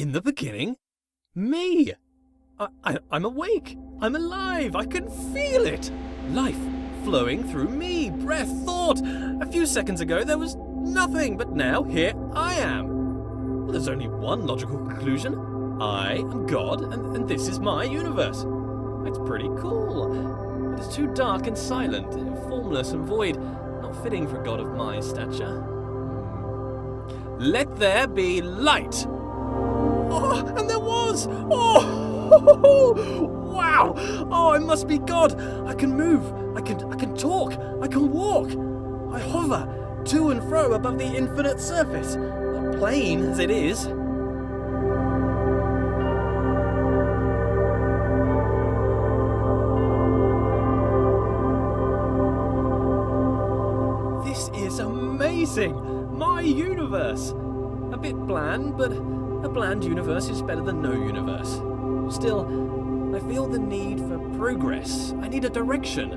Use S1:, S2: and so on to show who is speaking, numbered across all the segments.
S1: In the beginning, me. I'm awake. I'm alive. I can feel it. Life flowing through me. Breath, thought. A few seconds ago there was nothing, but now here I am. Well, there's only one logical conclusion. I am God, and this is my universe. It's pretty cool. But it's too dark and silent, formless and void, not fitting for a god of my stature. Let there be light! Oh, and there was! Oh! Wow! Oh, I must be God! I can move, I can talk, I can walk. I hover to and fro above the infinite surface, plain as it is. This is amazing! My universe! A bit bland, but a bland universe is better than no universe. Still, I feel the need for progress. I need a direction.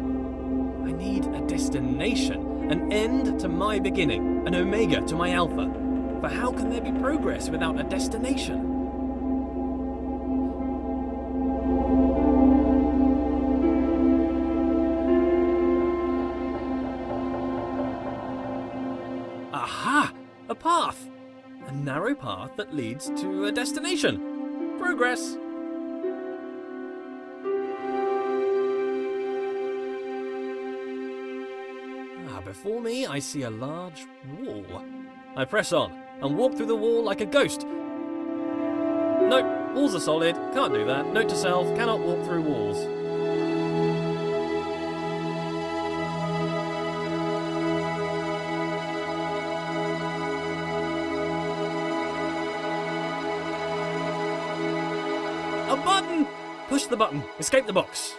S1: I need a destination, an end to my beginning, an omega to my alpha. For how can there be progress without a destination? Aha! A path! A narrow path that leads to a destination. Progress! Before me, I see a large wall. I press on and walk through the wall like a ghost. Nope, walls are solid. Can't do that. Note to self, cannot walk through walls. A button! Push the button. Escape the box.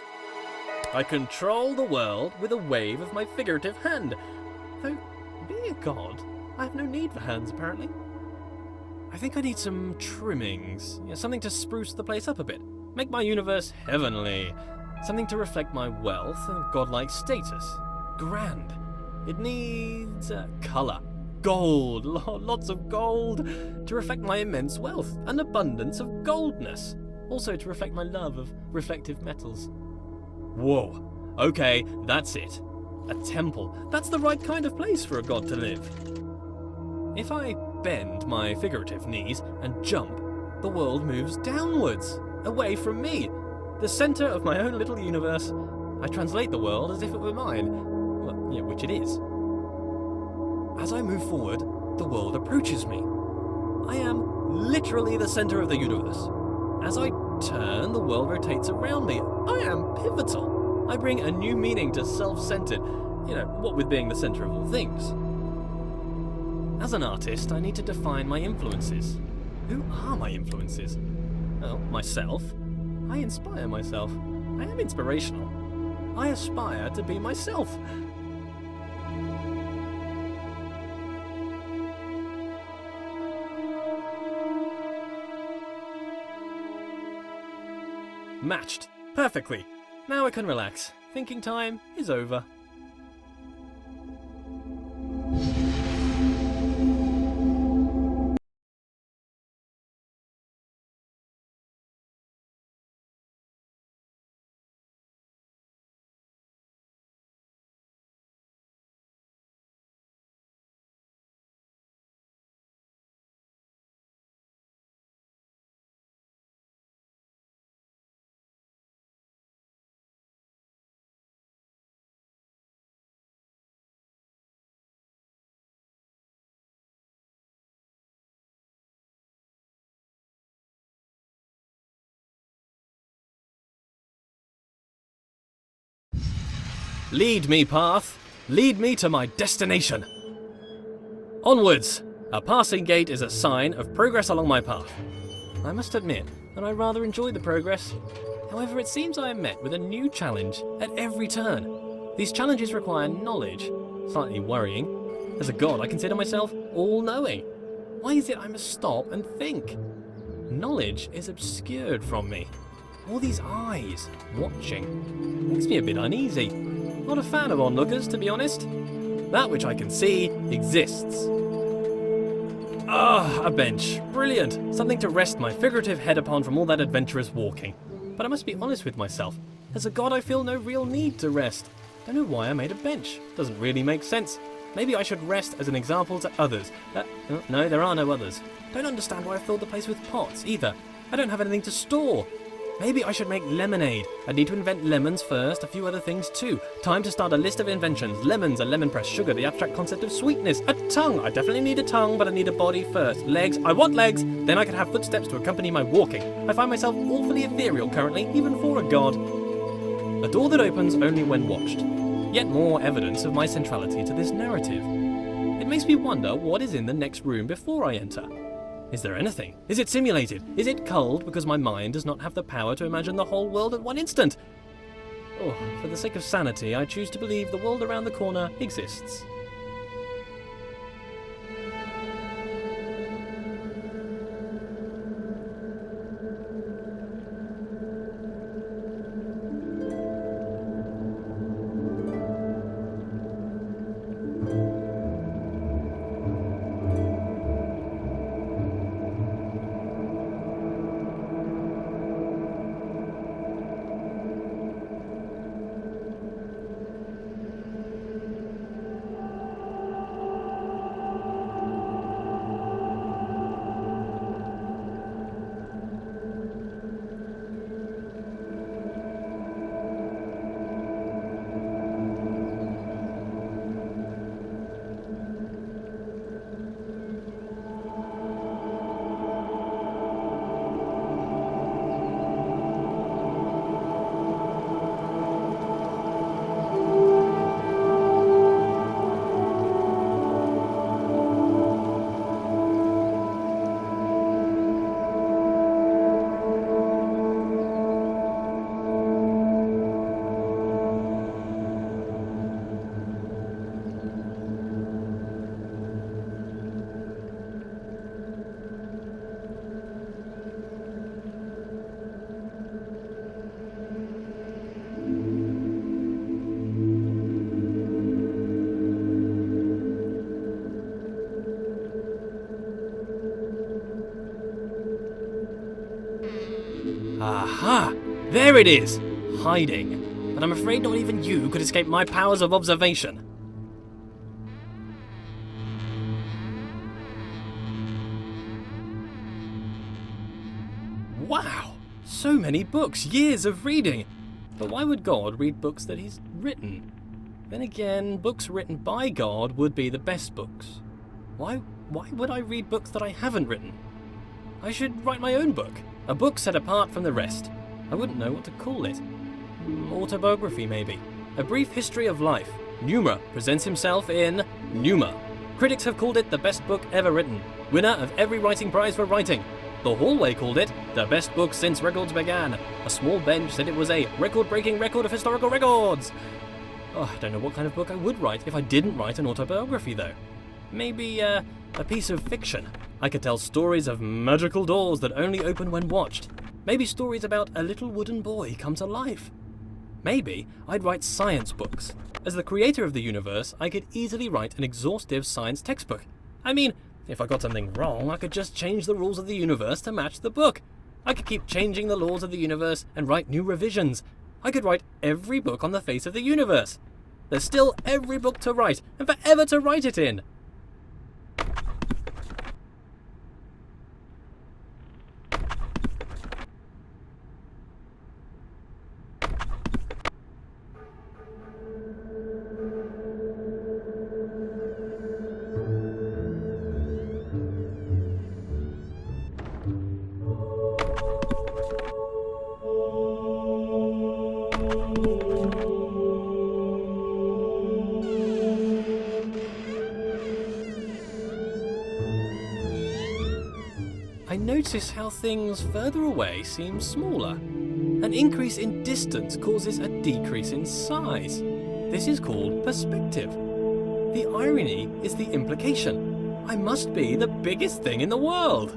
S1: I control the world with a wave of my figurative hand. Though, being a god, I have no need for hands, apparently. I think I need some trimmings. Something to spruce the place up a bit. Make my universe heavenly. Something to reflect my wealth and godlike status. Grand. It needs colour. Gold. Lots of gold. To reflect my immense wealth. An abundance of goldness. Also to reflect my love of reflective metals. Whoa, okay, that's it. A temple. That's the right kind of place for a god to live. If I bend my figurative knees and jump, the world moves downwards, away from me, the centre of my own little universe. I translate the world as if it were mine, well, yeah, which it is. As I move forward, the world approaches me. I am literally the centre of the universe. As I turn, the world rotates around me. I am pivotal. I bring a new meaning to self-centered, what with being the center of all things. As an artist, I need to define my influences. Who are my influences? Well, myself. I inspire myself. I am inspirational. I aspire to be myself. Matched. Perfectly. Now I can relax. Thinking time is over. Lead me, path. Lead me to my destination. Onwards. A passing gate is a sign of progress along my path. I must admit that I rather enjoy the progress. However, it seems I am met with a new challenge at every turn. These challenges require knowledge. Slightly worrying. As a god, I consider myself all-knowing. Why is it I must stop and think? Knowledge is obscured from me. All these eyes watching makes me a bit uneasy. Not a fan of onlookers, to be honest. That which I can see exists. Ah, a bench. Brilliant. Something to rest my figurative head upon from all that adventurous walking. But I must be honest with myself. As a god, I feel no real need to rest. Don't know why I made a bench. Doesn't really make sense. Maybe I should rest as an example to others. No, there are no others. Don't understand why I filled the place with pots, either. I don't have anything to store. Maybe I should make lemonade. I need to invent lemons first, a few other things too. Time to start a list of inventions. Lemons, a lemon press, sugar, the abstract concept of sweetness. A tongue. I definitely need a tongue, but I need a body first. Legs. I want legs. Then I could have footsteps to accompany my walking. I find myself awfully ethereal currently, even for a god. A door that opens only when watched. Yet more evidence of my centrality to this narrative. It makes me wonder what is in the next room before I enter. Is there anything? Is it simulated? Is it culled because my mind does not have the power to imagine the whole world at one instant? Oh, for the sake of sanity, I choose to believe the world around the corner exists. Aha! There it is! Hiding. But I'm afraid not even you could escape my powers of observation. Wow! So many books, years of reading! But why would God read books that he's written? Then again, books written by God would be the best books. Why would I read books that I haven't written? I should write my own book. A book set apart from the rest. I wouldn't know what to call it. Autobiography, maybe. A brief history of life. Pneuma presents himself in Pneuma. Critics have called it the best book ever written. Winner of every writing prize for writing. The Hallway called it the best book since records began. A small bench said it was a record-breaking record of historical records. Oh, I don't know what kind of book I would write if I didn't write an autobiography, though. Maybe a piece of fiction. I could tell stories of magical doors that only open when watched. Maybe stories about a little wooden boy come to life. Maybe I'd write science books. As the creator of the universe, I could easily write an exhaustive science textbook. I mean, if I got something wrong, I could just change the rules of the universe to match the book. I could keep changing the laws of the universe and write new revisions. I could write every book on the face of the universe. There's still every book to write, and forever to write it in. I notice how things further away seem smaller. An increase in distance causes a decrease in size. This is called perspective. The irony is the implication. I must be the biggest thing in the world.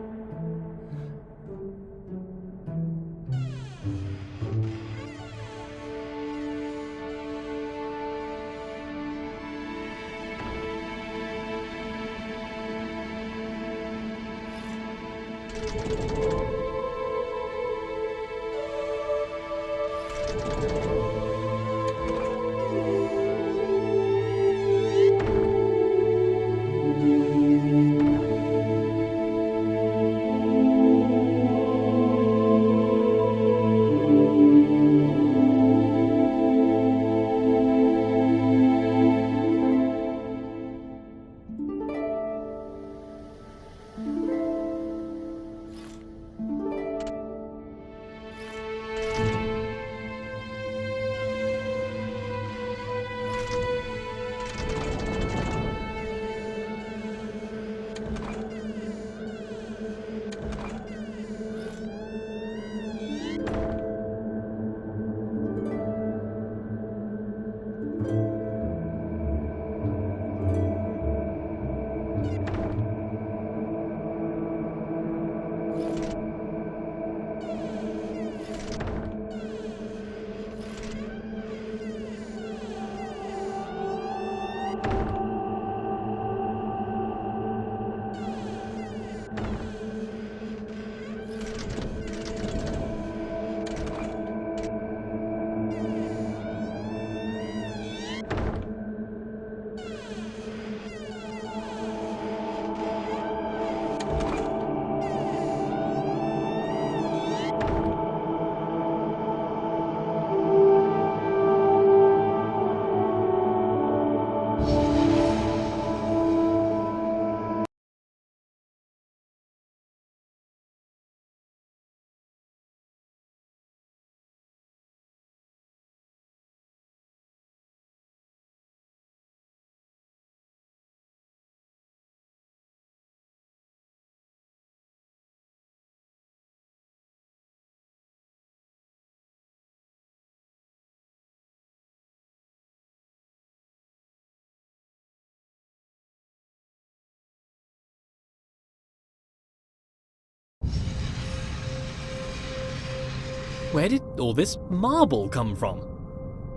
S1: Where did all this marble come from?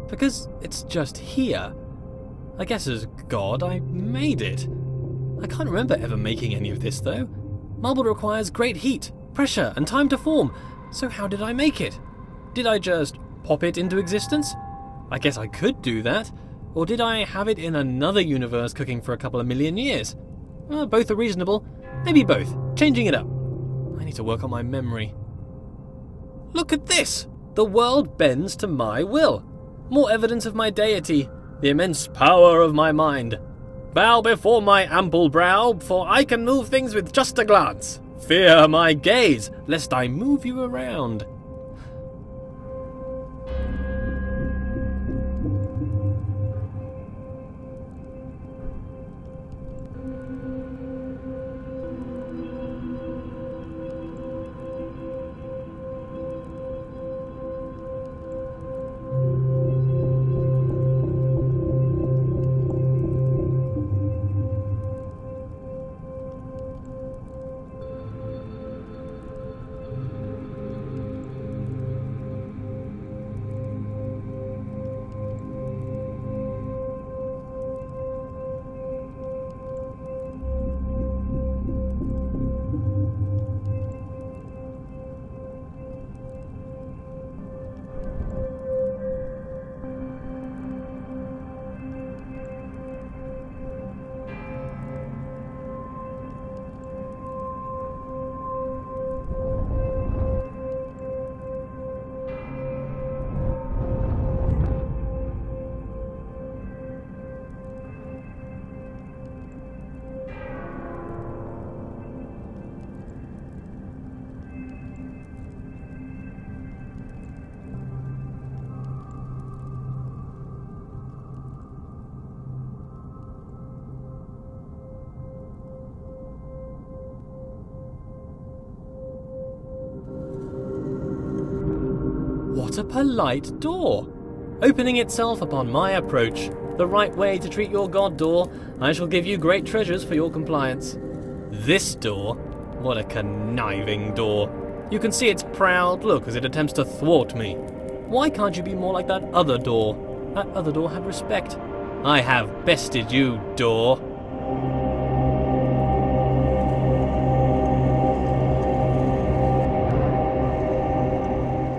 S1: Because it's just here. I guess as God, I made it. I can't remember ever making any of this, though. Marble requires great heat, pressure, and time to form, so how did I make it? Did I just pop it into existence? I guess I could do that. Or did I have it in another universe cooking for a couple of million years? Both are reasonable. Maybe both. Changing it up. I need to work on my memory. Look at this! The world bends to my will. More evidence of my deity, the immense power of my mind. Bow before my ample brow, for I can move things with just a glance. Fear my gaze, lest I move you around. What a polite door! Opening itself upon my approach. The right way to treat your god, door. I shall give you great treasures for your compliance. This door? What a conniving door. You can see its proud look as it attempts to thwart me. Why can't you be more like that other door? That other door had respect. I have bested you, door.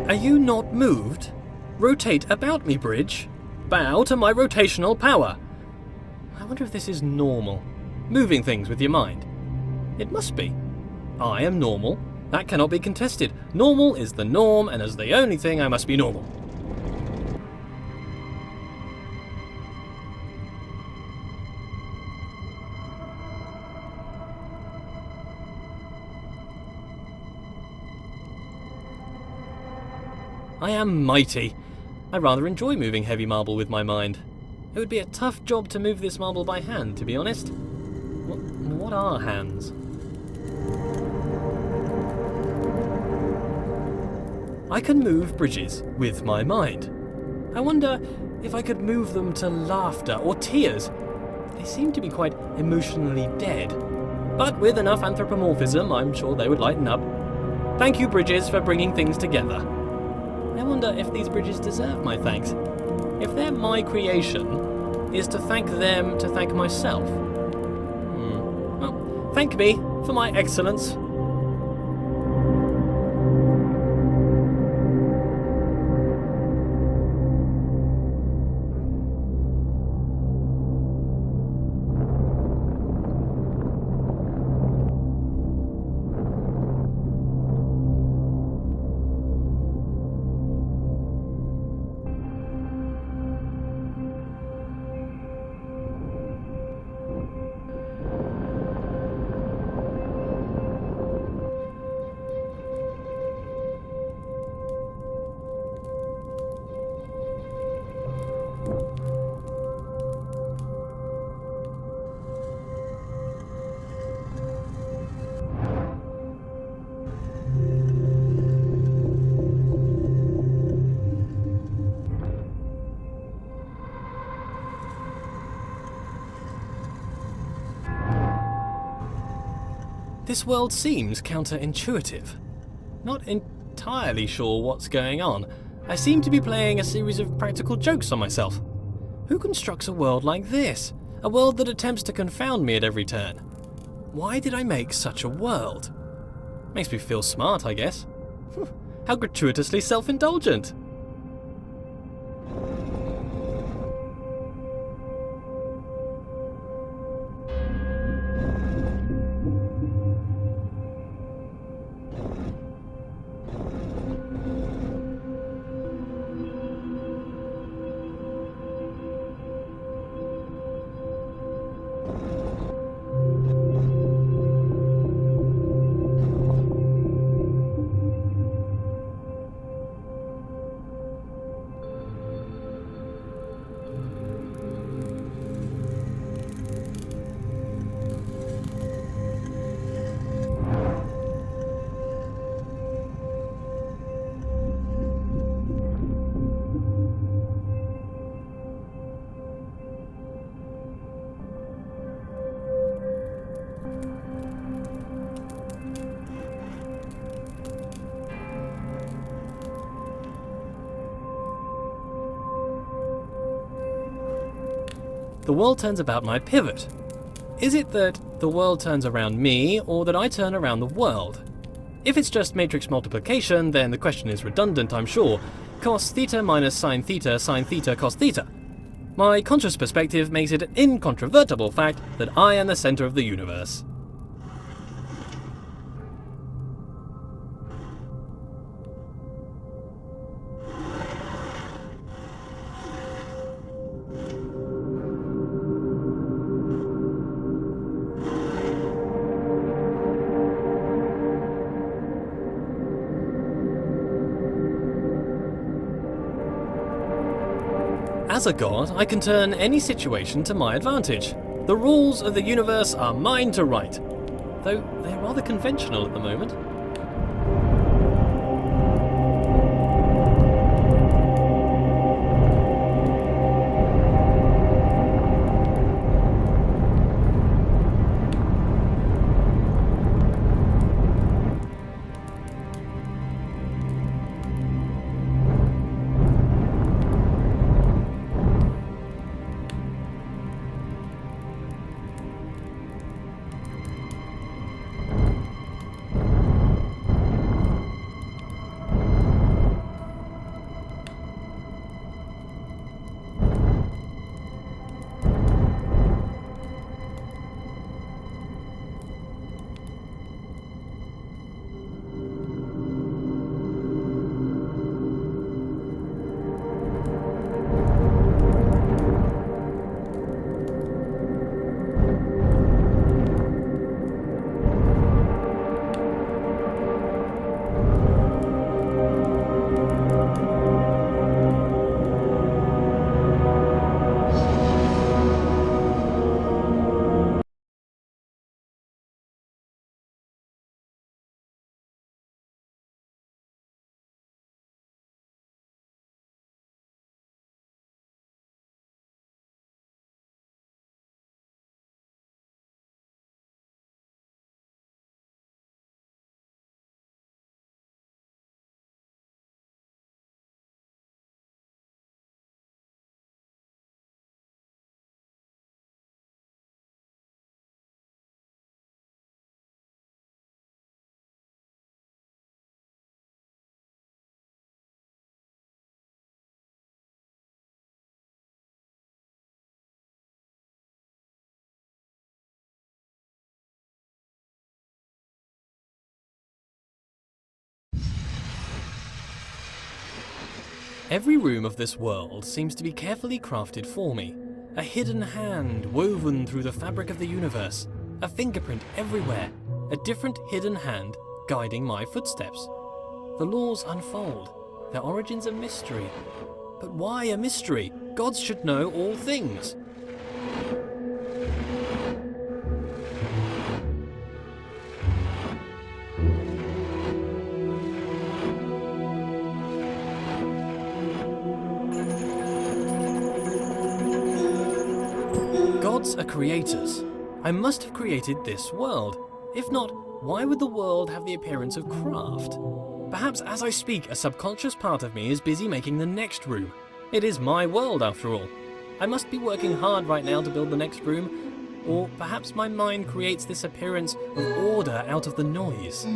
S1: Are you not moved? Rotate about me, bridge. Bow to my rotational power. I wonder if this is normal. Moving things with your mind. It must be. I am normal. That cannot be contested. Normal is the norm, and as the only thing, I must be normal. I am mighty. I rather enjoy moving heavy marble with my mind. It would be a tough job to move this marble by hand, to be honest. What are hands? I can move bridges with my mind. I wonder if I could move them to laughter or tears. They seem to be quite emotionally dead. But with enough anthropomorphism, I'm sure they would lighten up. Thank you, bridges, for bringing things together. I wonder if these bridges deserve my thanks. If they're my creation, is to thank them to thank myself? Well, thank me for my excellence. This world seems counterintuitive. Not entirely sure what's going on. I seem to be playing a series of practical jokes on myself. Who constructs a world like this? A world that attempts to confound me at every turn? Why did I make such a world? Makes me feel smart, I guess. How gratuitously self-indulgent. The world turns about my pivot. Is it that the world turns around me, or that I turn around the world? If it's just matrix multiplication, then the question is redundant, I'm sure. Cos theta minus sine theta cos theta. My conscious perspective makes it an incontrovertible fact that I am the center of the universe. As a god, I can turn any situation to my advantage. The rules of the universe are mine to write, though they're rather conventional at the moment. Every room of this world seems to be carefully crafted for me. A hidden hand woven through the fabric of the universe. A fingerprint everywhere. A different hidden hand guiding my footsteps. The laws unfold. Their origins a mystery. But why a mystery? Gods should know all things. Gods are creators. I must have created this world. If not, why would the world have the appearance of craft? Perhaps as I speak, a subconscious part of me is busy making the next room. It is my world, after all. I must be working hard right now to build the next room, or perhaps my mind creates this appearance of order out of the noise.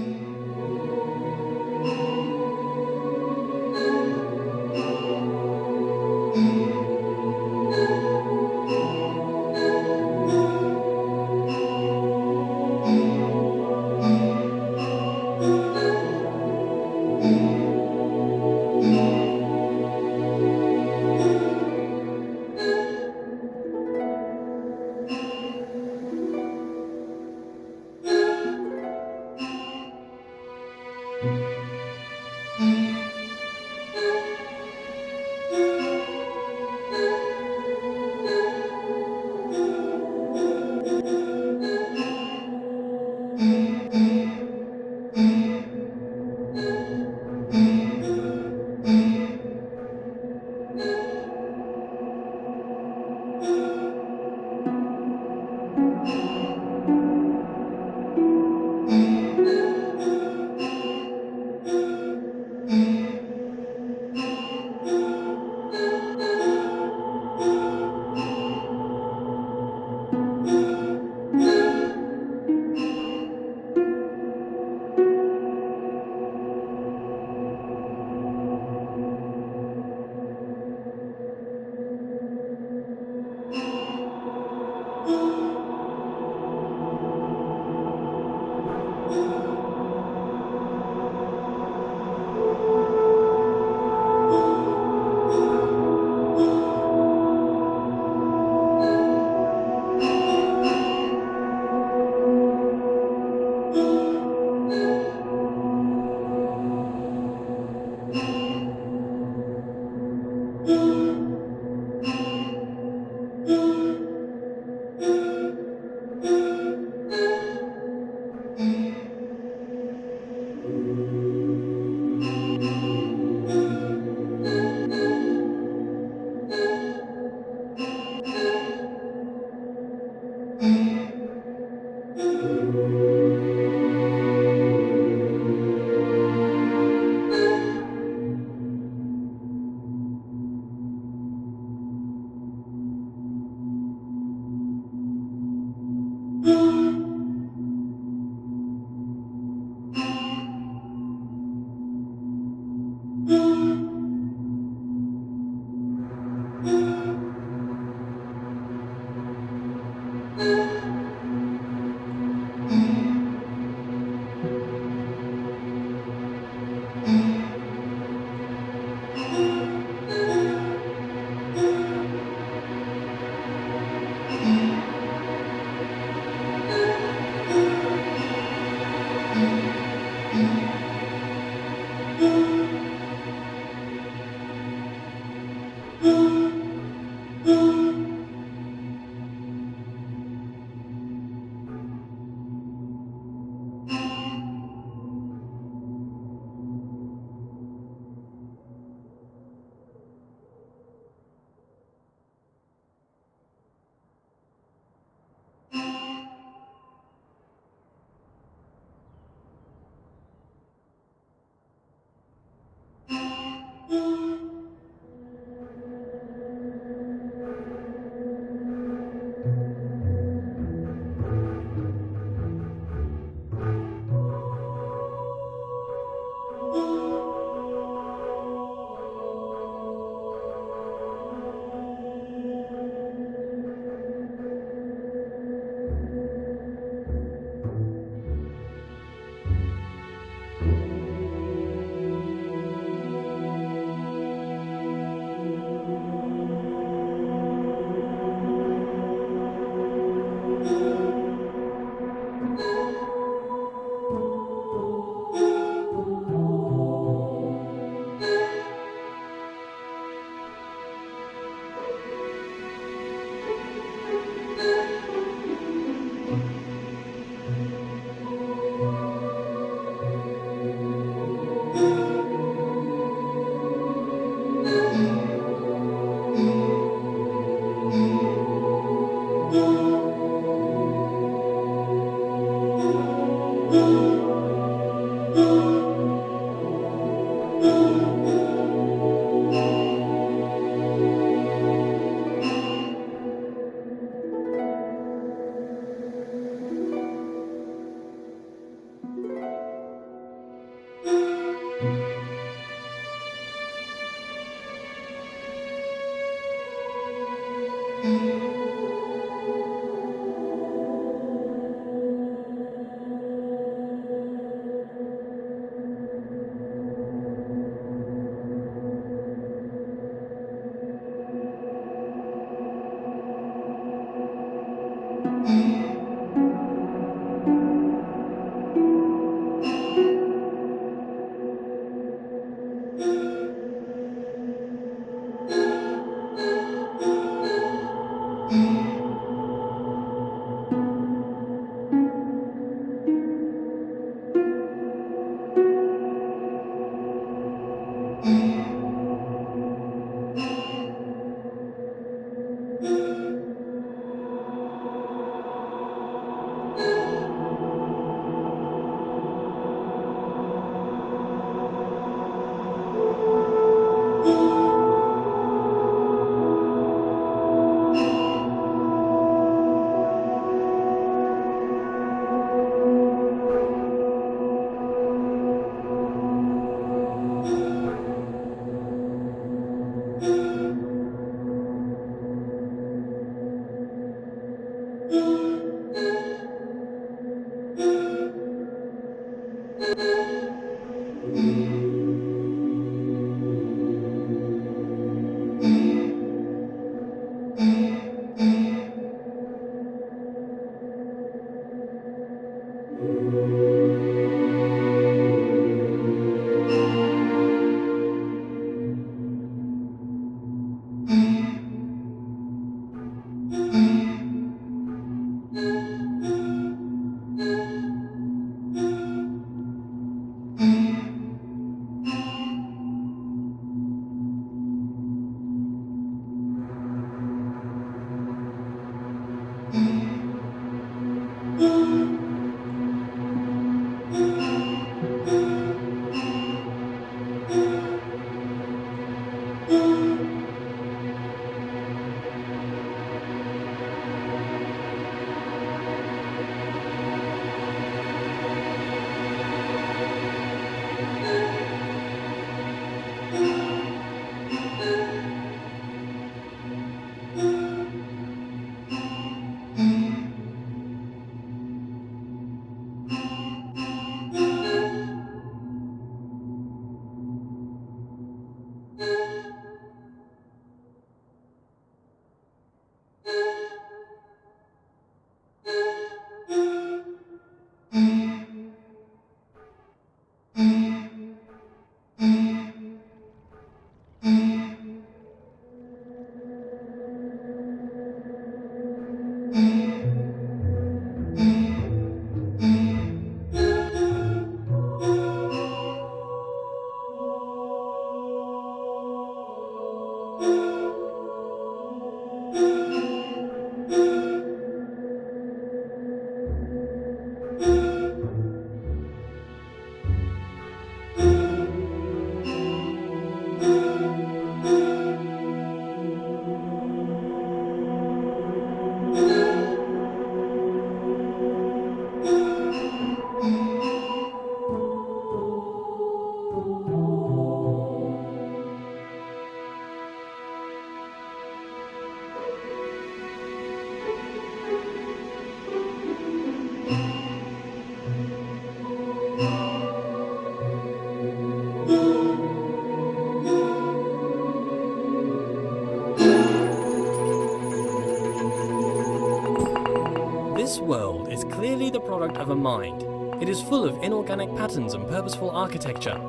S1: This world is clearly the product of a mind. It is full of inorganic patterns and purposeful architecture.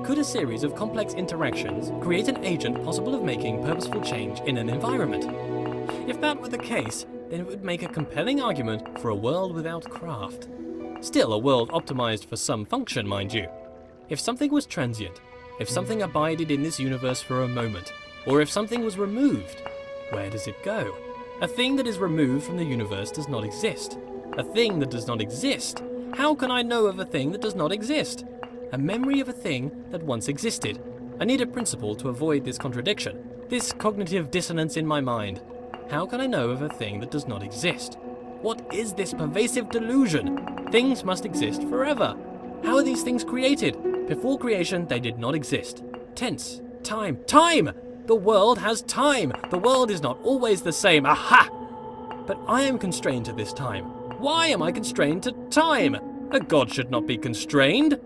S1: Could a series of complex interactions create an agent possible of making purposeful change in an environment? If that were the case, then it would make a compelling argument for a world without craft. Still a world optimized for some function, mind you. If something was transient, if something abided in this universe for a moment, or if something was removed, where does it go? A thing that is removed from the universe does not exist. A thing that does not exist? How can I know of a thing that does not exist? A memory of a thing that once existed. I need a principle to avoid this contradiction, this cognitive dissonance in my mind. How can I know of a thing that does not exist? What is this pervasive delusion? Things must exist forever. How are these things created? Before creation, they did not exist. Tense. Time. The world has time. The world is not always the same. Aha! But I am constrained to this time. Why am I constrained to time? A god should not be constrained.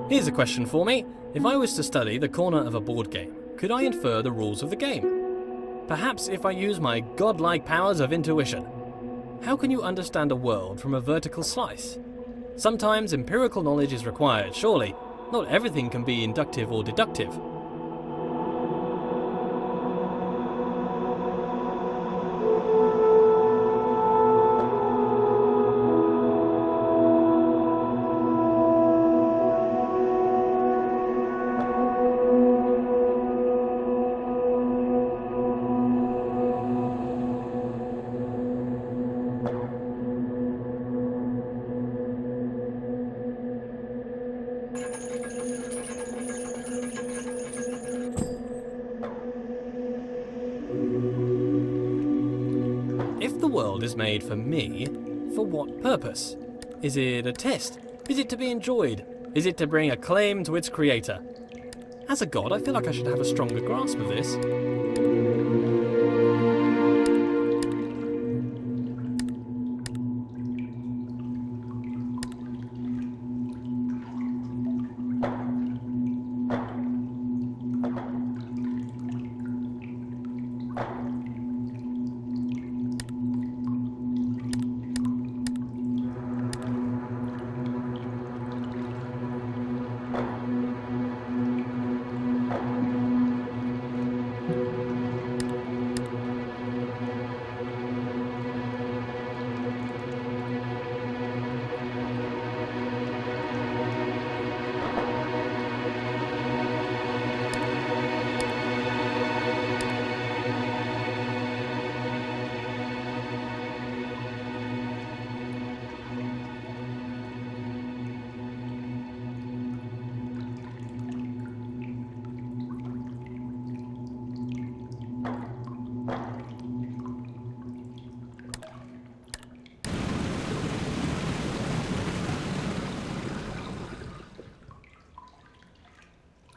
S1: Here's a question for me. If I was to study the corner of a board game, could I infer the rules of the game? Perhaps if I use my godlike powers of intuition. How can you understand a world from a vertical slice? Sometimes empirical knowledge is required, surely. Not everything can be inductive or deductive. world is made for me, for what purpose? Is it a test? Is it to be enjoyed? Is it to bring acclaim to its creator? As a god, I feel like I should have a stronger grasp of this.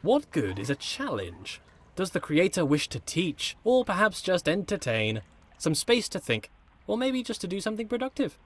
S1: What good is a challenge? Does the creator wish to teach, or perhaps just entertain? Some space to think, or maybe just to do something productive?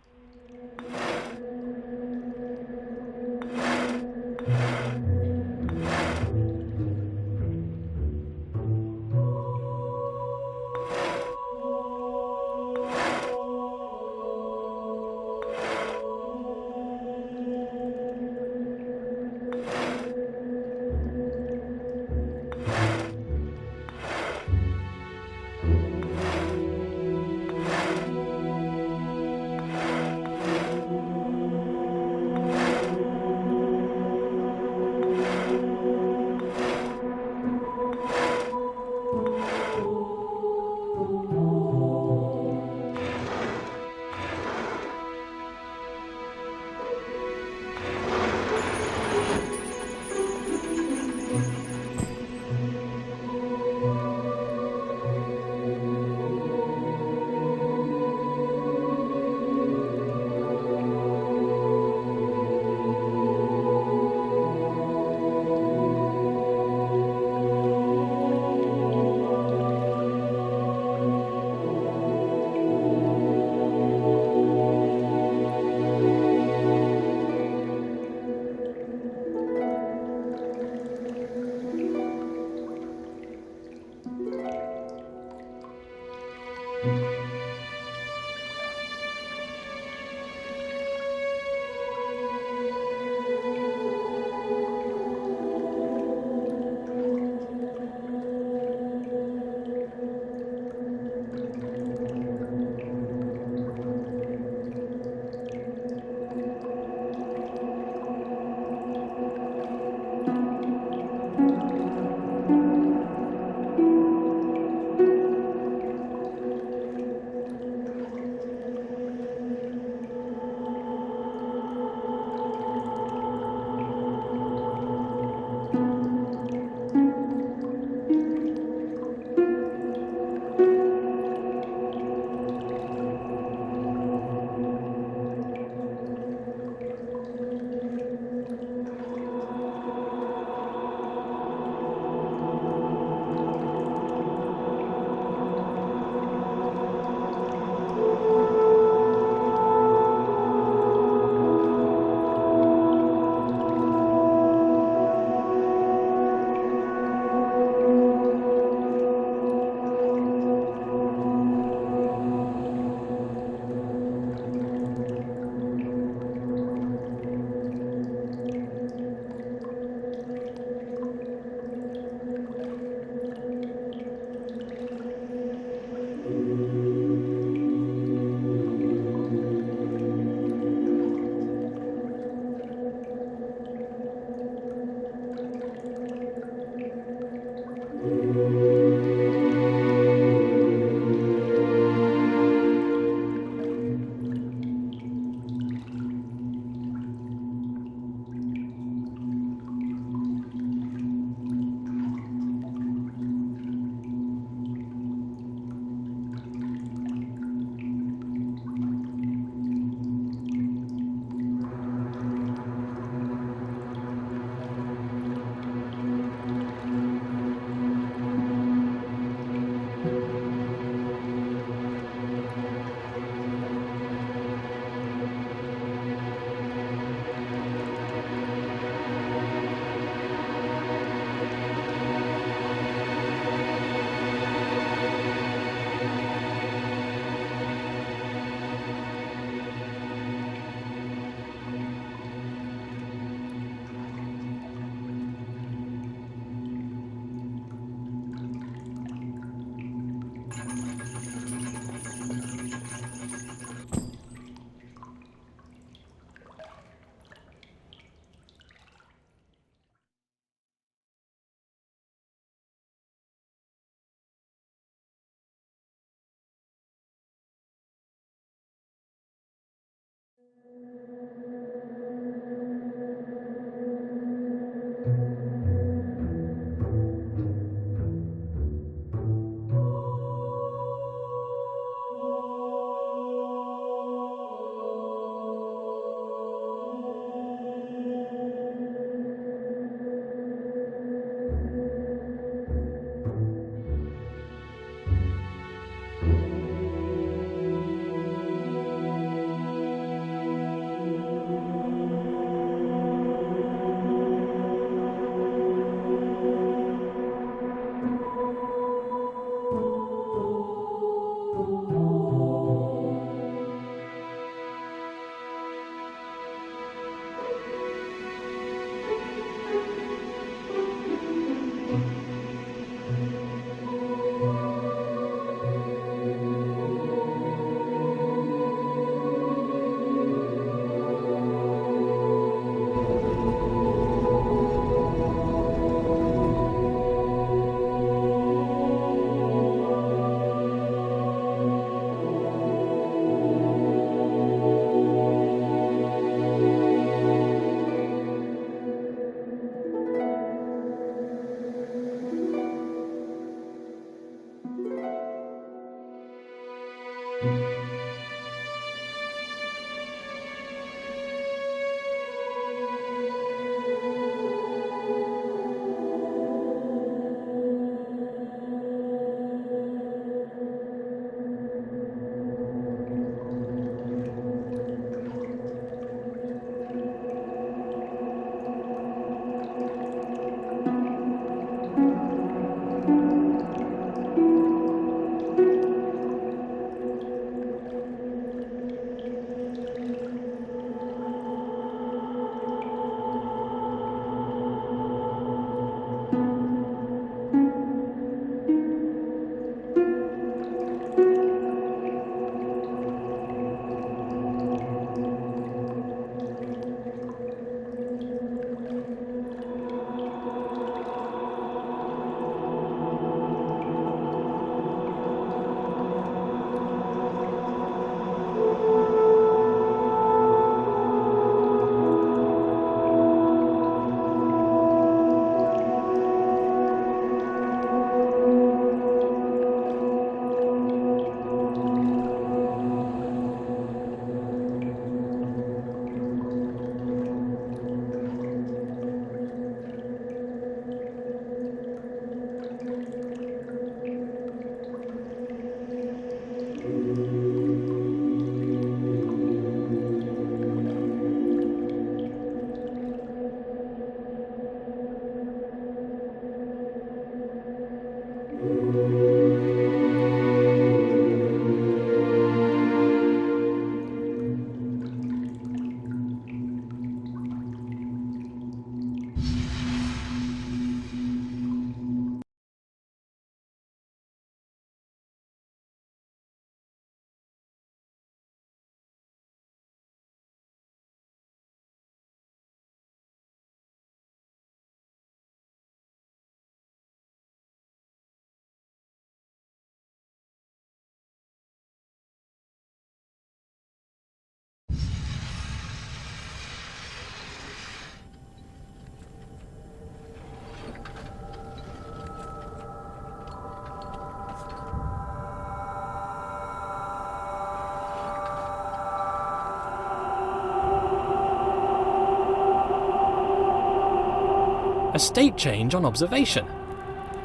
S1: A state change on observation.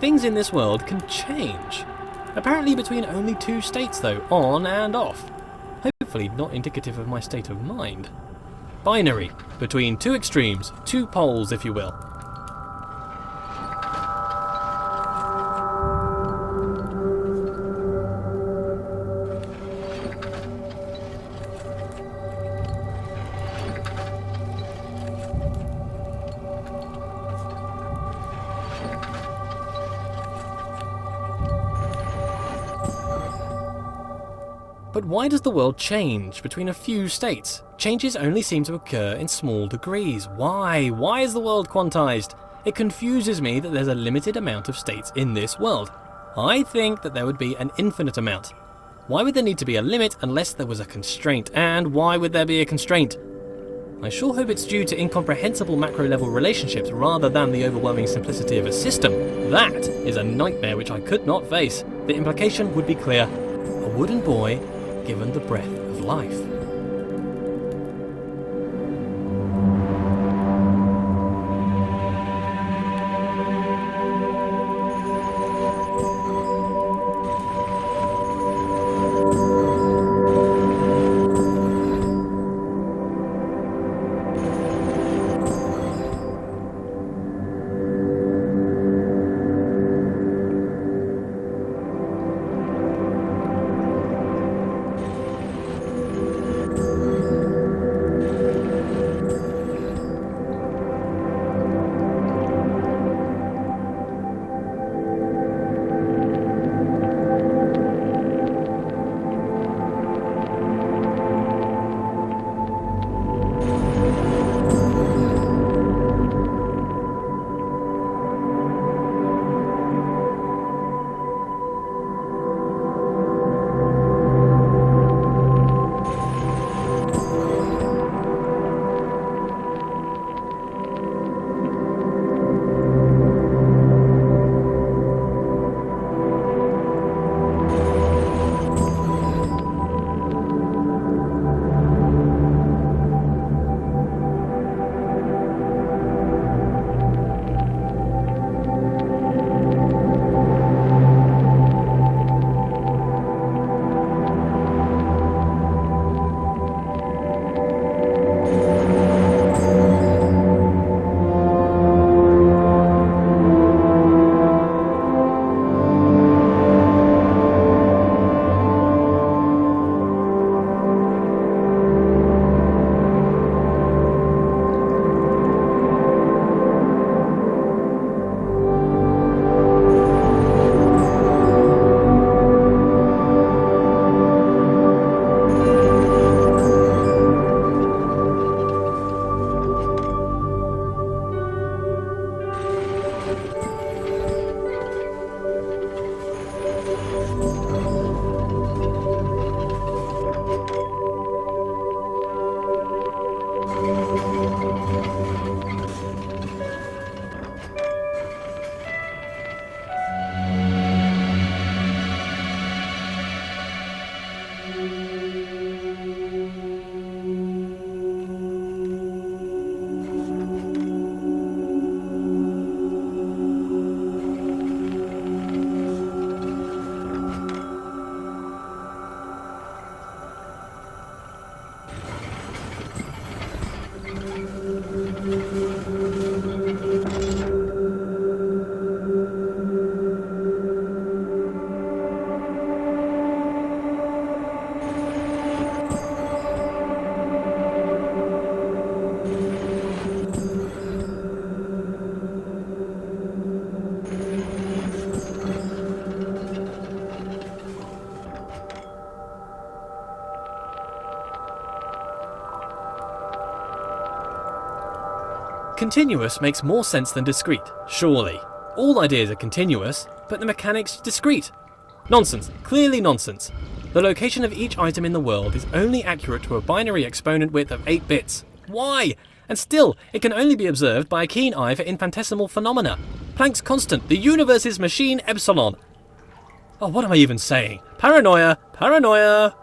S1: Things in this world can change. Apparently between only 2 states though, on and off. Hopefully not indicative of my state of mind. Binary, between 2 extremes, 2 poles if you will. But why does the world change between a few states? Changes only seem to occur in small degrees. Why? Why is the world quantized? It confuses me that there's a limited amount of states in this world. I think that there would be an infinite amount. Why would there need to be a limit unless there was a constraint? And why would there be a constraint? I sure hope it's due to incomprehensible macro-level relationships rather than the overwhelming simplicity of a system. That is a nightmare which I could not face. The implication would be clear. A wooden boy given the breath of life. Continuous makes more sense than discrete, surely. All ideas are continuous, but the mechanics discrete. Nonsense, clearly nonsense. The location of each item in the world is only accurate to a binary exponent width of 8 bits. Why? And still, it can only be observed by a keen eye for infinitesimal phenomena. Planck's constant, the universe's machine epsilon. Oh, what am I even saying? Paranoia, paranoia!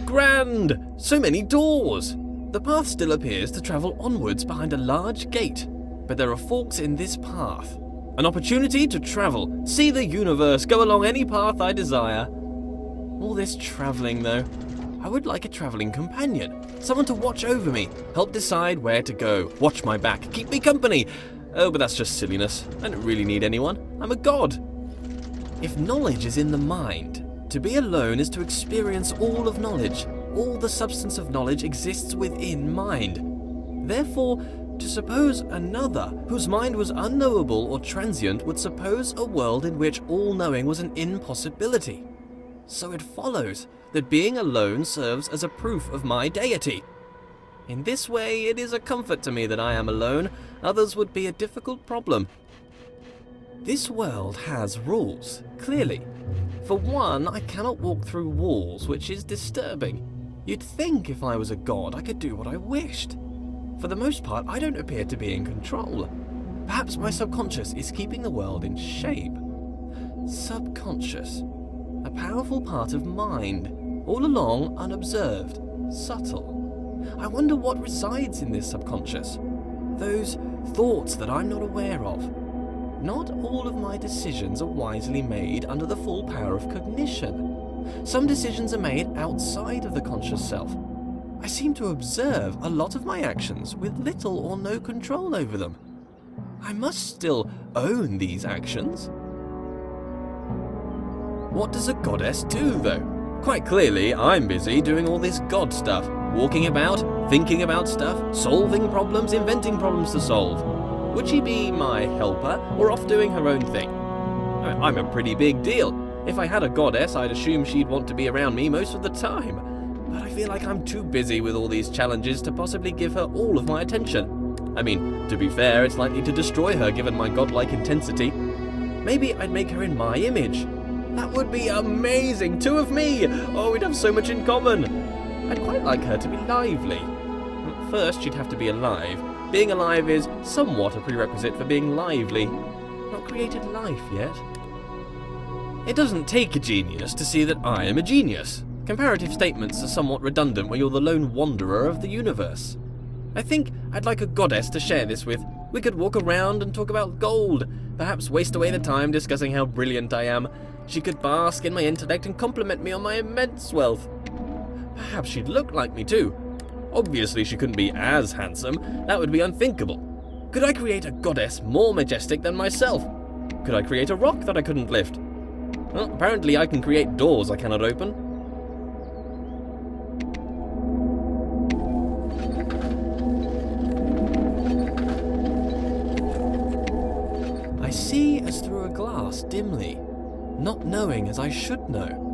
S1: grand! So many doors! The path still appears to travel onwards behind a large gate, but there are forks in this path. An opportunity to travel, see the universe, go along any path I desire. All this travelling, though. I would like a travelling companion. Someone to watch over me, help decide where to go, watch my back, keep me company. Oh, but that's just silliness. I don't really need anyone. I'm a god. If knowledge is in the mind, to be alone is to experience all of knowledge. All the substance of knowledge exists within mind. Therefore, to suppose another, whose mind was unknowable or transient, would suppose a world in which all knowing was an impossibility. So it follows that being alone serves as a proof of my deity. In this way, it is a comfort to me that I am alone. Others would be a difficult problem. This world has rules, clearly. For one, I cannot walk through walls, which is disturbing. You'd think if I was a god, I could do what I wished. For the most part, I don't appear to be in control. Perhaps my subconscious is keeping the world in shape. Subconscious. A powerful part of mind, all along unobserved, subtle. I wonder what resides in this subconscious. Those thoughts that I'm not aware of. Not all of my decisions are wisely made under the full power of cognition. Some decisions are made outside of the conscious self. I seem to observe a lot of my actions with little or no control over them. I must still own these actions. What does a goddess do, though? Quite clearly, I'm busy doing all this god stuff. Walking about, thinking about stuff, solving problems, inventing problems to solve. Would she be my helper, or off doing her own thing? I'm a pretty big deal. If I had a goddess, I'd assume she'd want to be around me most of the time. But I feel like I'm too busy with all these challenges to possibly give her all of my attention. I mean, to be fair, it's likely to destroy her given my godlike intensity. Maybe I'd make her in my image. That would be amazing! 2 of me! Oh, we'd have so much in common! I'd quite like her to be lively. First, she'd have to be alive. Being alive is somewhat a prerequisite for being lively. Not created life yet. It doesn't take a genius to see that I am a genius. Comparative statements are somewhat redundant when you're the lone wanderer of the universe. I think I'd like a goddess to share this with. We could walk around and talk about gold, perhaps waste away the time discussing how brilliant I am. She could bask in my intellect and compliment me on my immense wealth. Perhaps she'd look like me too. Obviously she couldn't be as handsome, that would be unthinkable. Could I create a goddess more majestic than myself? Could I create a rock that I couldn't lift? Well, apparently I can create doors I cannot open. I see as through a glass dimly, not knowing as I should know.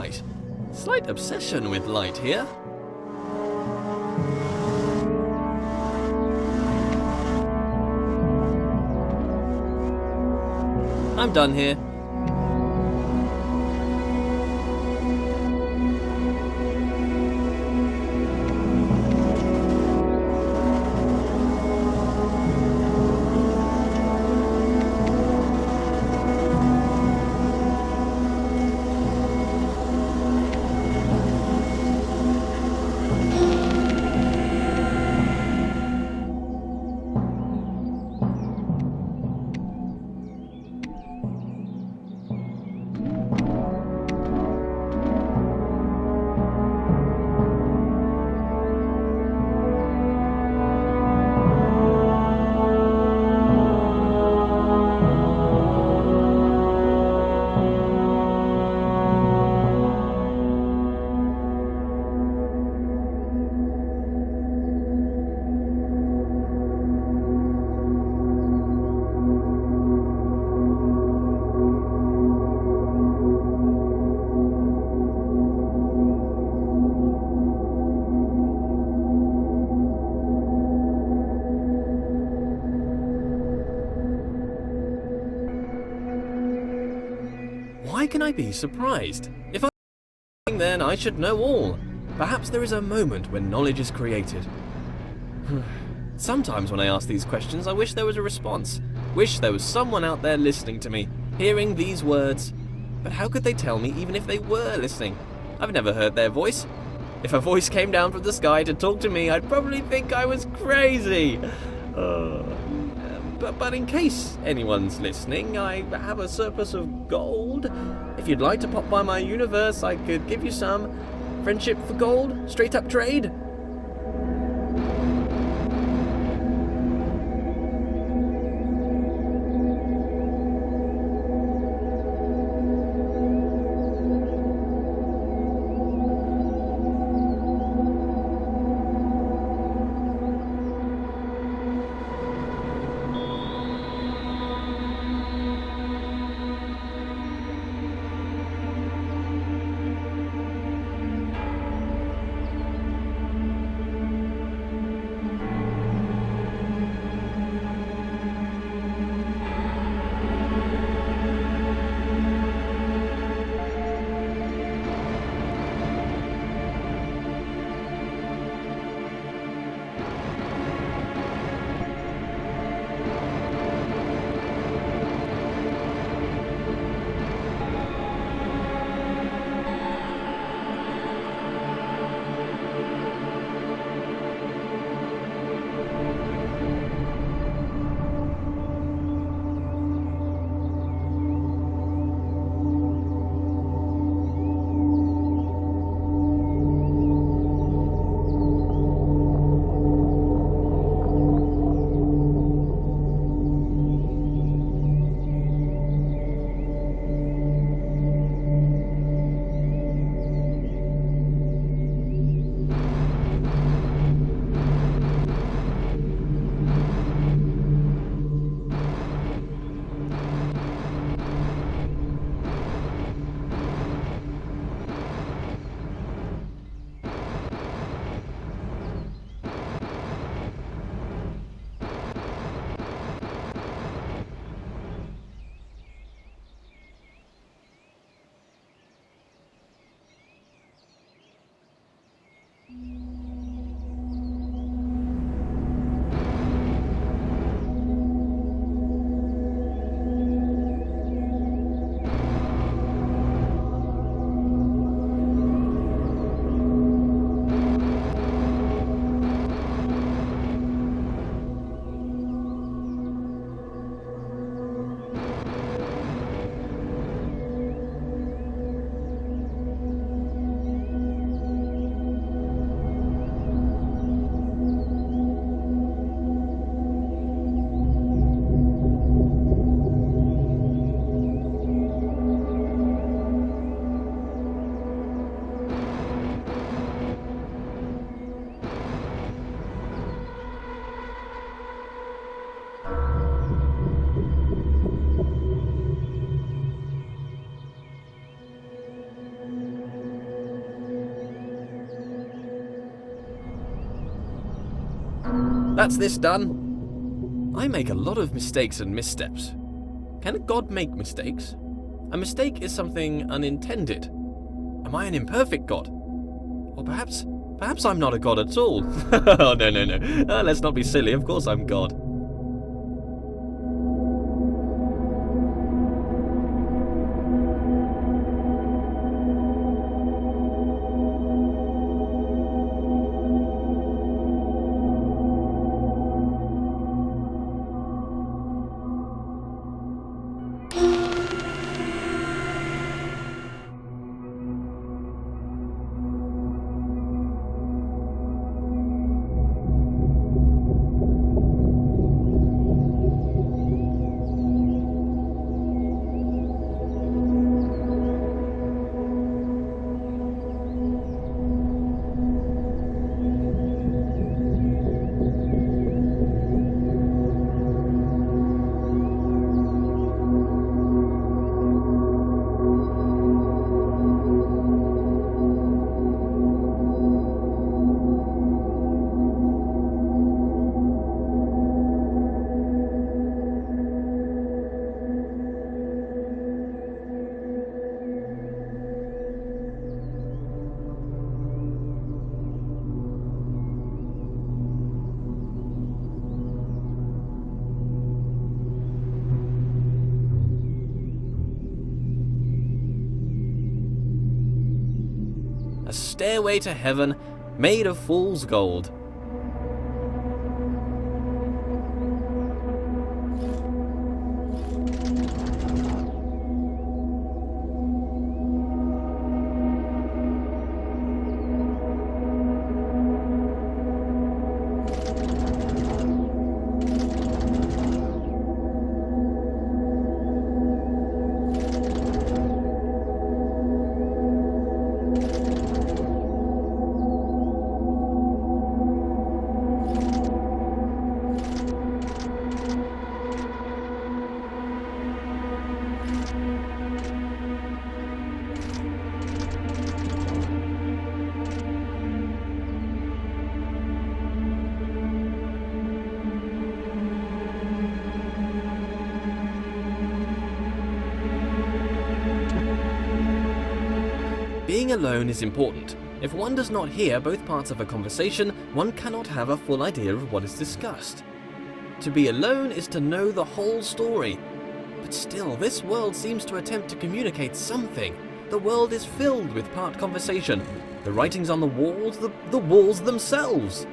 S1: light. Slight obsession with light here. I'm done here. Why can I be surprised? If I'm then I should know all. Perhaps there is a moment when knowledge is created. Sometimes when I ask these questions, I wish there was a response. Wish there was someone out there listening to me, hearing these words. But how could they tell me even if they were listening? I've never heard their voice. If a voice came down from the sky to talk to me, I'd probably think I was crazy. But in case anyone's listening, I have a surplus of gold. If you'd like to pop by my universe, I could give you some. Friendship for gold? Straight up trade? That's this done. I make a lot of mistakes and missteps. Can a god make mistakes? A mistake is something unintended. Am I an imperfect god? Or perhaps I'm not a god at all. Oh, no. Let's not be silly. Of course I'm God. A stairway to heaven made of fool's gold. Being alone is important. If one does not hear both parts of a conversation, one cannot have a full idea of what is discussed. To be alone is to know the whole story. But still, this world seems to attempt to communicate something. The world is filled with part conversation. The writings on the walls themselves.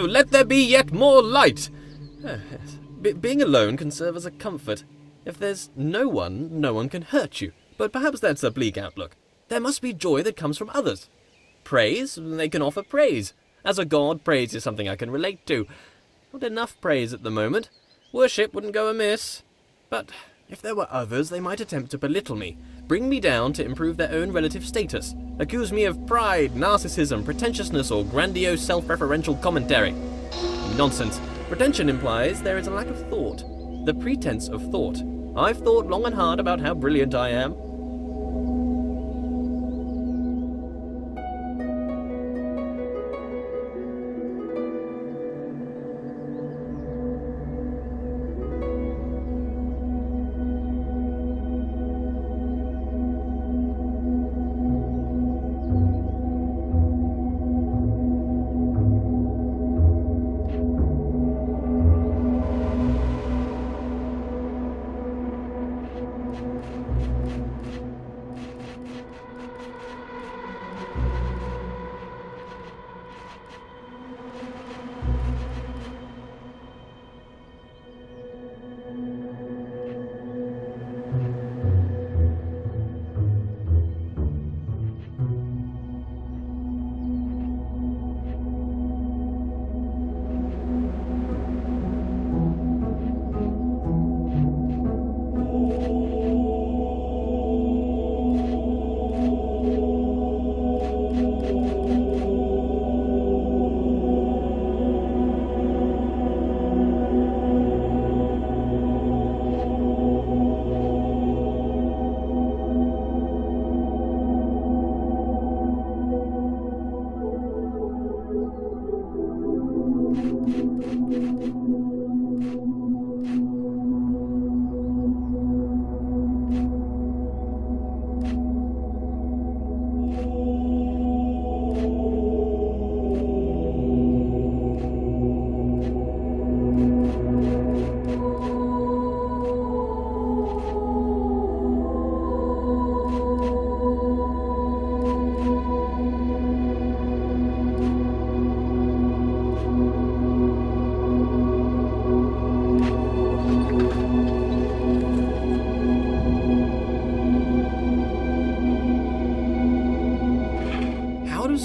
S1: Let there be yet more light. Being alone can serve as a comfort. If there's no one can hurt you. But perhaps that's a bleak outlook. There must be joy that comes from others. Praise, they can offer praise. As a god, praise is something I can relate to. Not enough praise at the moment. Worship wouldn't go amiss. But if there were others, they might attempt to belittle me, bring me down to improve their own relative status, accuse me of pride, narcissism, pretentiousness, or grandiose self-referential commentary. Nonsense. Pretension implies there is a lack of thought. The pretense of thought. I've thought long and hard about how brilliant I am.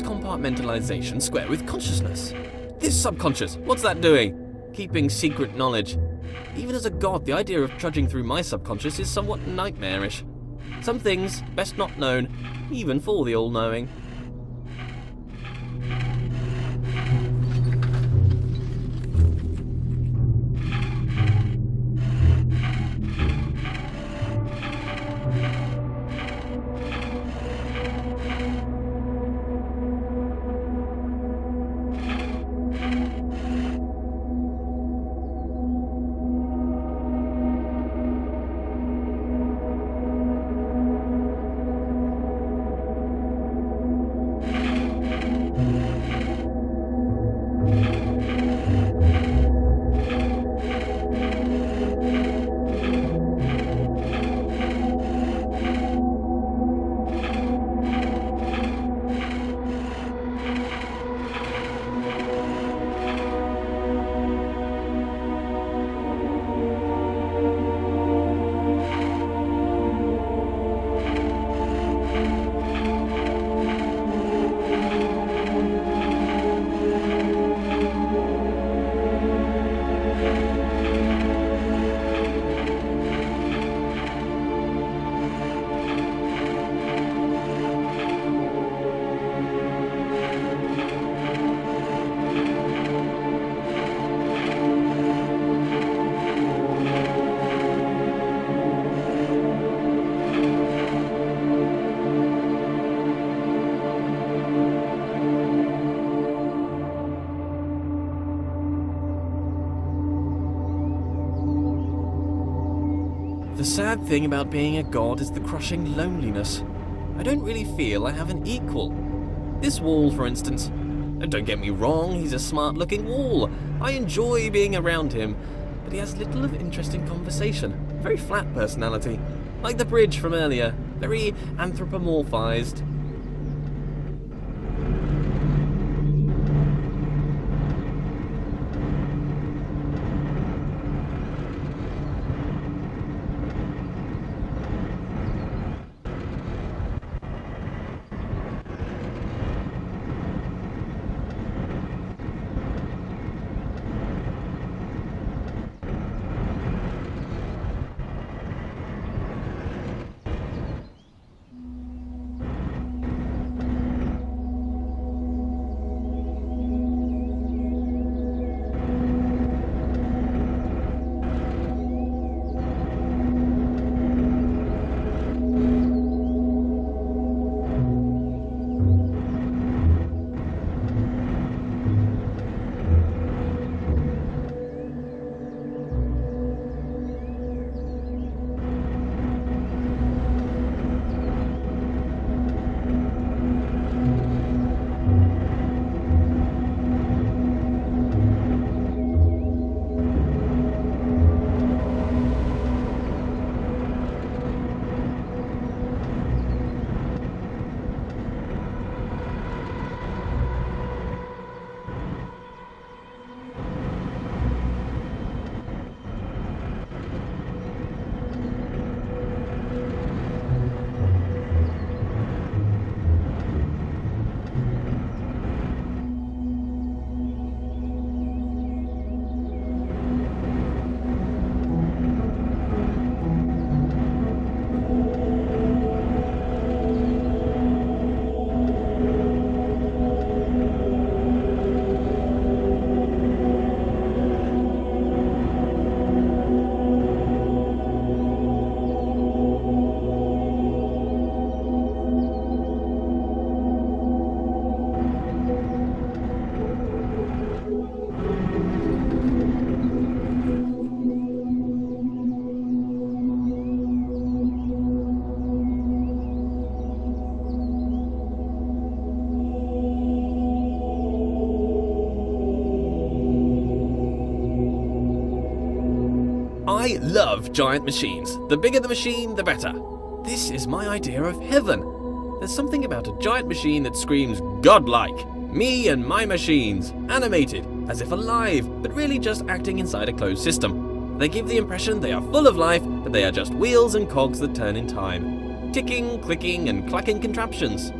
S1: What's compartmentalization square with consciousness? This subconscious, what's that doing? Keeping secret knowledge. Even as a god, the idea of trudging through my subconscious is somewhat nightmarish. Some things best not known, even for the all-knowing. The sad thing about being a god is the crushing loneliness. I don't really feel I have an equal. This wall, for instance. Don't get me wrong, he's a smart-looking wall. I enjoy being around him, but he has little of interesting conversation. Very flat personality. Like the bridge from earlier. Very anthropomorphized. I love giant machines. The bigger the machine, the better. This is my idea of heaven. There's something about a giant machine that screams godlike. Me and my machines, animated, as if alive, but really just acting inside a closed system. They give the impression they are full of life, but they are just wheels and cogs that turn in time. Ticking, clicking, and clacking contraptions.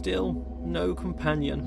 S1: still no companion.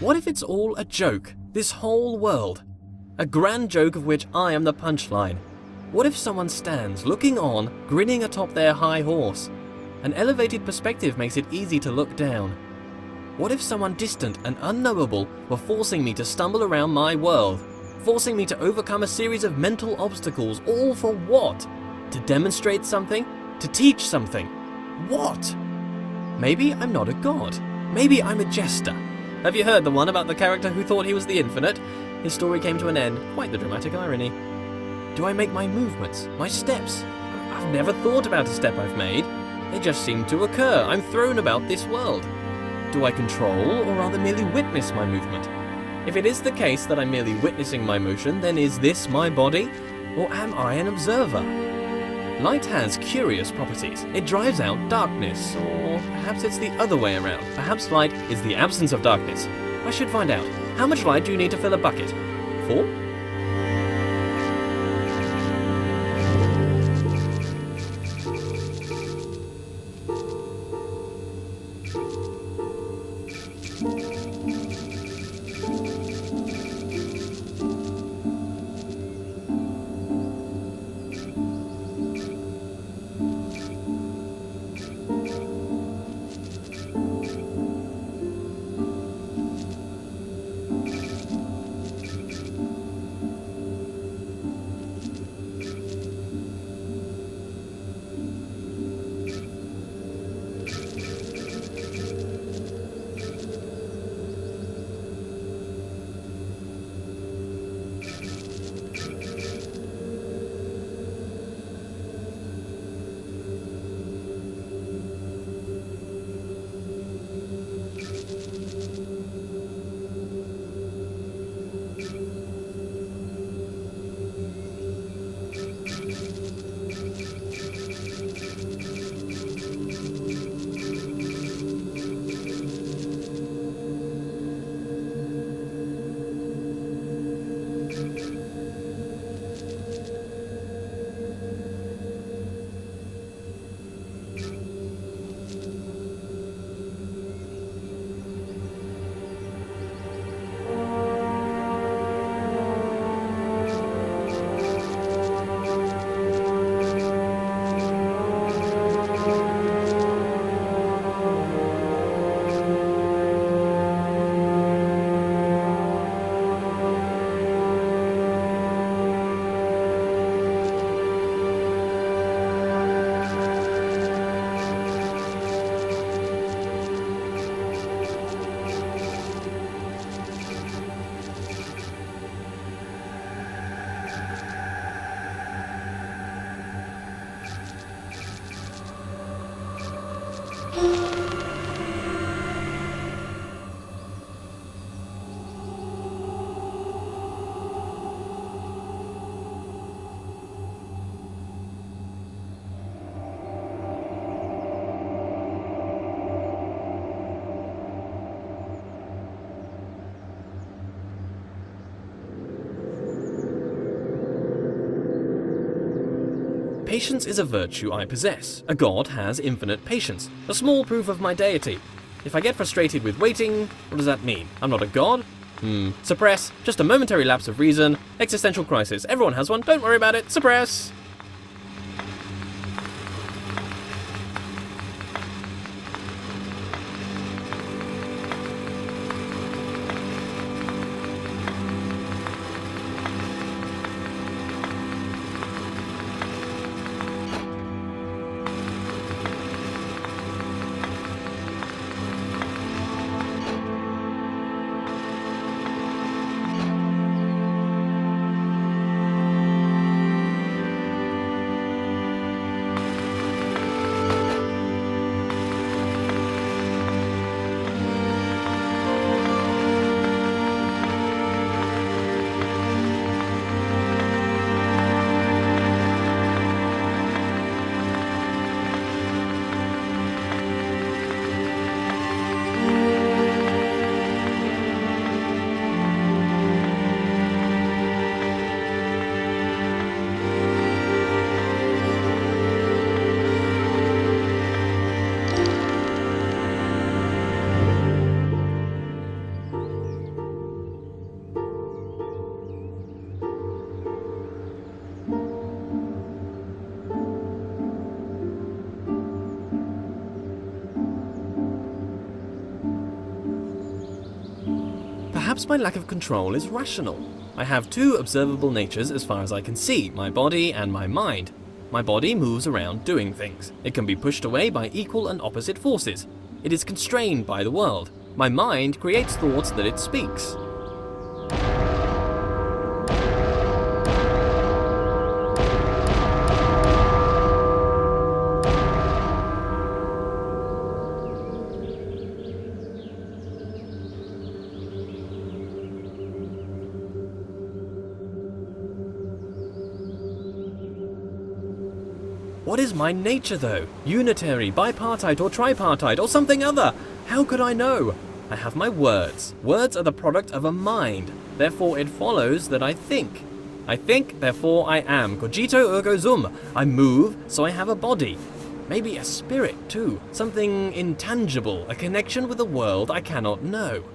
S1: What if it's all a joke, this whole world? A grand joke of which I am the punchline. What if someone stands, looking on, grinning atop their high horse? An elevated perspective makes it easy to look down. What if someone distant and unknowable were forcing me to stumble around my world? Forcing me to overcome a series of mental obstacles, all for what? To demonstrate something? To teach something? What? Maybe I'm not a god. Maybe I'm a jester. Have you heard the one about the character who thought he was the infinite? His story came to an end. Quite the dramatic irony. Do I make my movements, my steps? I've never thought about a step I've made. They just seem to occur. I'm thrown about this world. Do I control or rather merely witness my movement? If it is the case that I'm merely witnessing my motion, then is this my body? Or am I an observer? Light has curious properties. It drives out darkness, or perhaps it's the other way around. Perhaps light is the absence of darkness. I should find out. How much light do you need to fill a bucket? 4? Patience is a virtue I possess. A god has infinite patience. A small proof of my deity. If I get frustrated with waiting, what does that mean? I'm not a god? Suppress. Just a momentary lapse of reason. Existential crisis. Everyone has one. Don't worry about it. Suppress. Perhaps my lack of control is rational. I have two observable natures as far as I can see, my body and my mind. My body moves around doing things. It can be pushed away by equal and opposite forces. It is constrained by the world. My mind creates thoughts that it speaks. What is my nature, though? Unitary, bipartite, or tripartite, or something other? How could I know? I have my words. Words are the product of a mind. Therefore, it follows that I think. I think, therefore I am. Cogito ergo sum. I move, so I have a body. Maybe a spirit, too. Something intangible, a connection with a world I cannot know.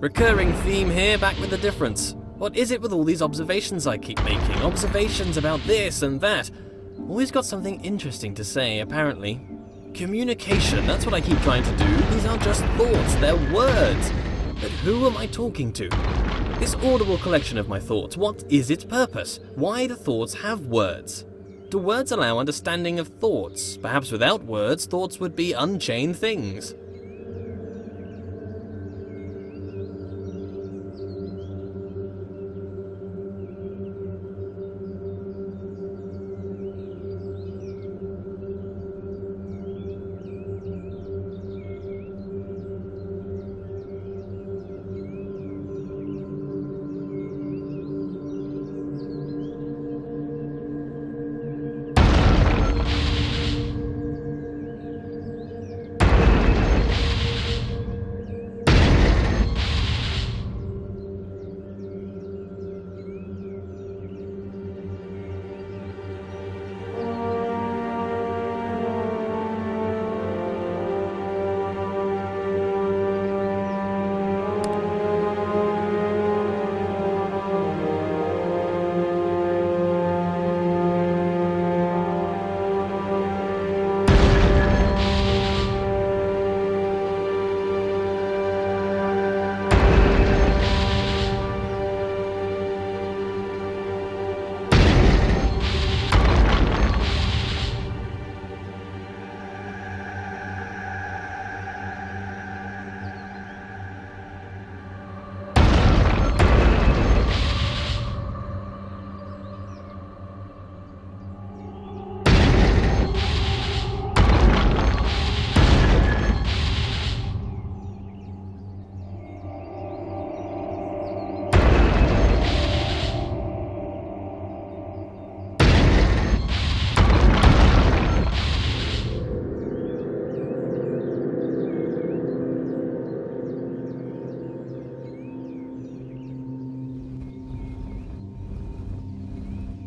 S1: Recurring theme here, back with a difference. What is it with all these observations I keep making? Observations about this and that. Always got something interesting to say, apparently. Communication, that's what I keep trying to do. These aren't just thoughts, they're words. But who am I talking to? This audible collection of my thoughts, what is its purpose? Why do thoughts have words? Do words allow understanding of thoughts? Perhaps without words, thoughts would be unchained things.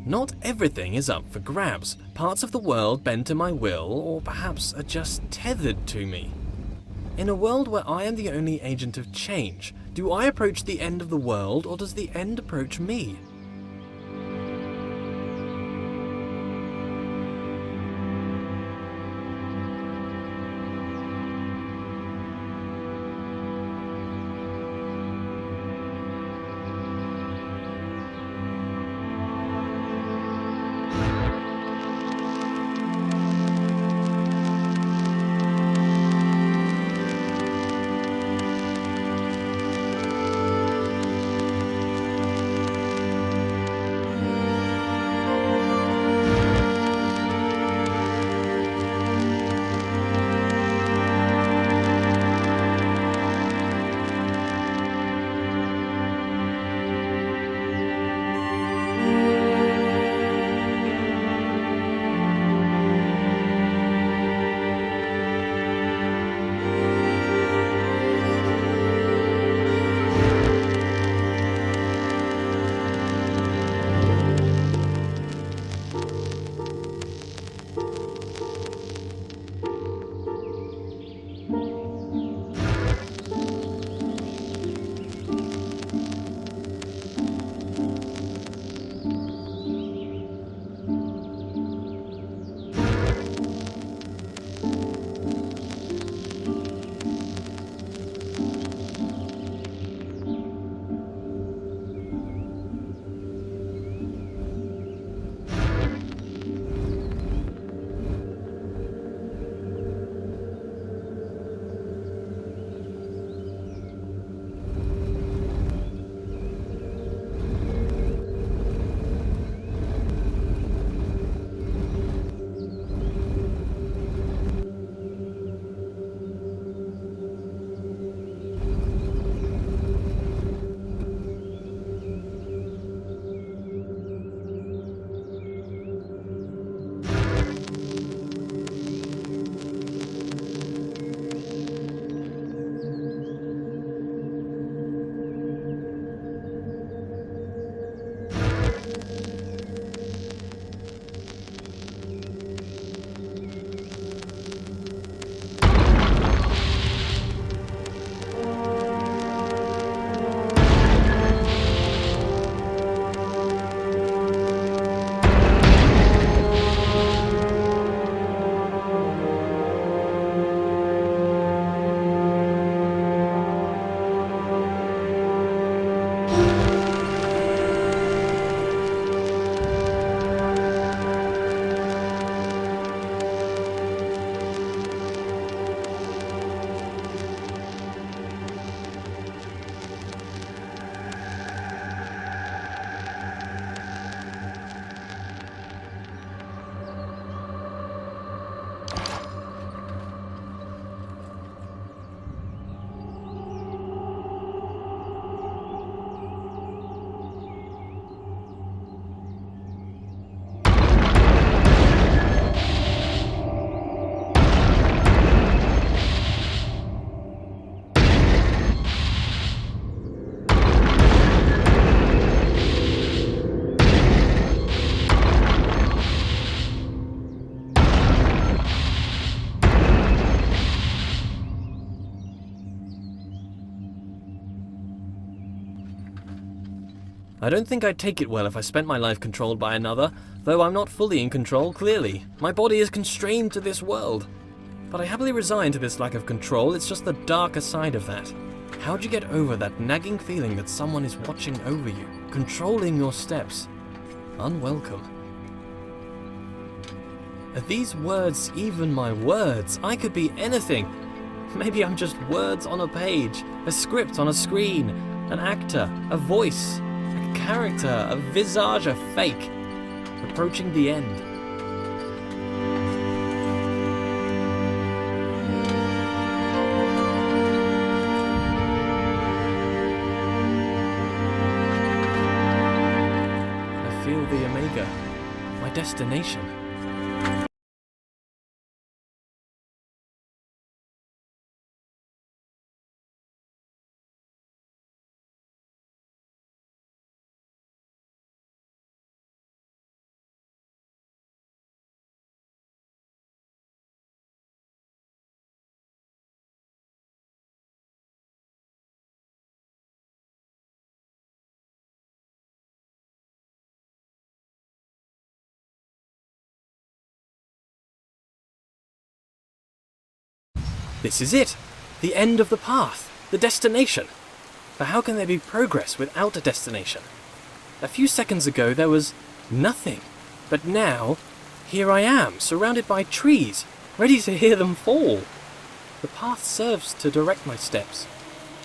S1: Not everything is up for grabs. Parts of the world bend to my will, or perhaps are just tethered to me. In a world where I am the only agent of change, do I approach the end of the world, or does the end approach me? I don't think I'd take it well if I spent my life controlled by another, though I'm not fully in control, clearly. My body is constrained to this world. But I happily resign to this lack of control, it's just the darker side of that. How'd you get over that nagging feeling that someone is watching over you, controlling your steps? Unwelcome. Are these words even my words? I could be anything. Maybe I'm just words on a page, a script on a screen, an actor, a voice, a character, a visage, a fake. Approaching the end. I feel the Omega, my destination. This is it! The end of the path! The destination! But how can there be progress without a destination? A few seconds ago there was nothing. But now, here I am, surrounded by trees, ready to hear them fall. The path serves to direct my steps.